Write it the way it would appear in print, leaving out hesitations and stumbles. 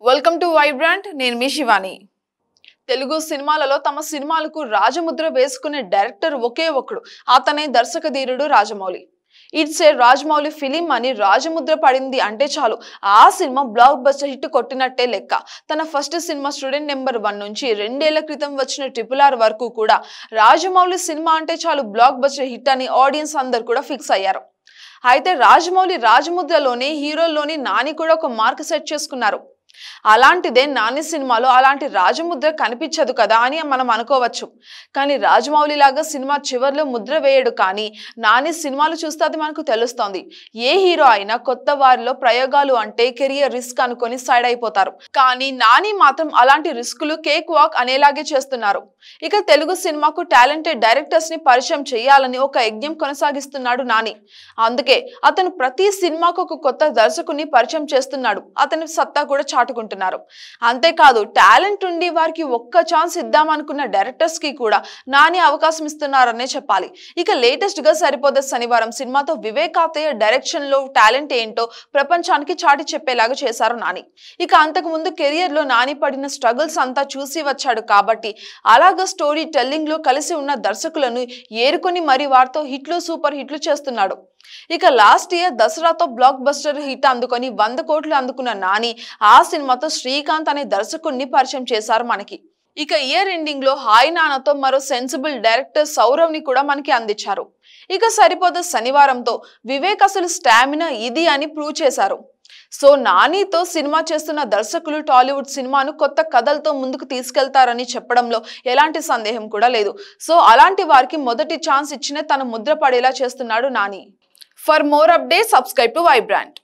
Welcome to Vibrant. నేను మీ శివాని. తెలుగు సినిమాలలో తమ సినిమాలకు రాజముద్ర వేసుకునే డైరెక్టర్ ఒకే ఒక్కడు, అతనే దర్శక ధీరుడు Rajamouli. It's a Rajamouli film అని రాజముద్ర పడింది అంటే చాలు ఆ సినిమా బ్లాక్ బస్టర్ హిట్ కొట్టినట్టే లెక్క. తన ఫస్ట్ సినిమా స్టూడెంట్ నెంబర్ 1 నుంచి 2 ఏళ్ల క్రితం వచ్చిన RRR వరకు కూడా రాజమౌళి సినిమా అంటే చాలు బ్లాక్ బస్టర్ హిట్ అని ఆడియన్స్ అందరు కూడా ఫిక్స్ అయ్యారు. అయితే రాజమౌళి రాజముద్రలోనే హీరోల్లోని నాని కూడా ఒక మార్క్ సెట్ చేసుకున్నారు. అలాంటిదే నాని సినిమాలో అలాంటి రాజముద్ర కనిపించదు కదా అని మనం అనుకోవచ్చు. కానీ రాజమౌళి లాగా సినిమా చివర్లో ముద్ర వేయడు. కానీ నాని సినిమాలు చూస్తే అది మనకు తెలుస్తోంది. ఏ హీరో అయినా కొత్త వారిలో ప్రయోగాలు అంటే కెరియర్ రిస్క్ అనుకొని సైడ్ అయిపోతారు. కానీ నాని మాత్రం అలాంటి రిస్కులు కేక్ వాక్ అనేలాగే చేస్తున్నారు. ఇక తెలుగు సినిమాకు టాలెంటెడ్ డైరెక్టర్స్ ని పరిచయం చేయాలని ఒక యజ్ఞం కొనసాగిస్తున్నాడు నాని. అందుకే అతను ప్రతి సినిమాకు ఒక కొత్త దర్శకుని పరిచయం చేస్తున్నాడు. అతని సత్తా కూడా చాటుకుంటున్నారు. అంతేకాదు టాలెంట్ ఉండి వారికి ఒక్క ఛాన్స్ ఇద్దామనుకున్న డైరెక్టర్స్ కి కూడా నాని అవకాశం ఇస్తున్నారనే చెప్పాలి. ఇక లేటెస్ట్ గా సరిపోద శనివారం సినిమాతో వివేకాతయ్య డైరెక్షన్ లో టాలెంట్ ఏంటో ప్రపంచానికి చాటి చెప్పేలాగా చేశారు నాని. ఇక అంతకు ముందు కెరియర్ లో నాని పడిన స్ట్రగుల్స్ అంతా చూసి వచ్చాడు కాబట్టి అలాగా స్టోరీ టెల్లింగ్ లో కలిసి ఉన్న దర్శకులను ఏరుకొని మరి వారితో హిట్లు సూపర్ హిట్లు చేస్తున్నాడు. ఇక లాస్ట్ ఇయర్ దసరాతో బ్లాక్ బస్టర్ హిట్ అందుకొని 100 కోట్లు అందుకున్న నాని ఆ సినిమాతో శ్రీకాంత్ అనే దర్శకుడిని పరిచయం చేశారు మనకి. ఇక ఇయర్ ఎండింగ్ లో హాయ్ నాన్నతో మరో సెన్సిబుల్ డైరెక్టర్ సౌరవ్ ని కూడా మనకి అందించారు. ఇక సరిపోద శనివారంతో వివేక్ అసలు స్టామినా ఇది అని ప్రూవ్ చేశారు. సో నానితో సినిమా చేస్తున్న దర్శకులు టాలీవుడ్ సినిమాను కొత్త కథలతో ముందుకు తీసుకెళ్తారని చెప్పడంలో ఎలాంటి సందేహం కూడా లేదు. సో అలాంటి వారికి మొదటి ఛాన్స్ ఇచ్చిన తన ముద్ర పడేలా చేస్తున్నాడు Nani. For more updates, subscribe to Vibrant.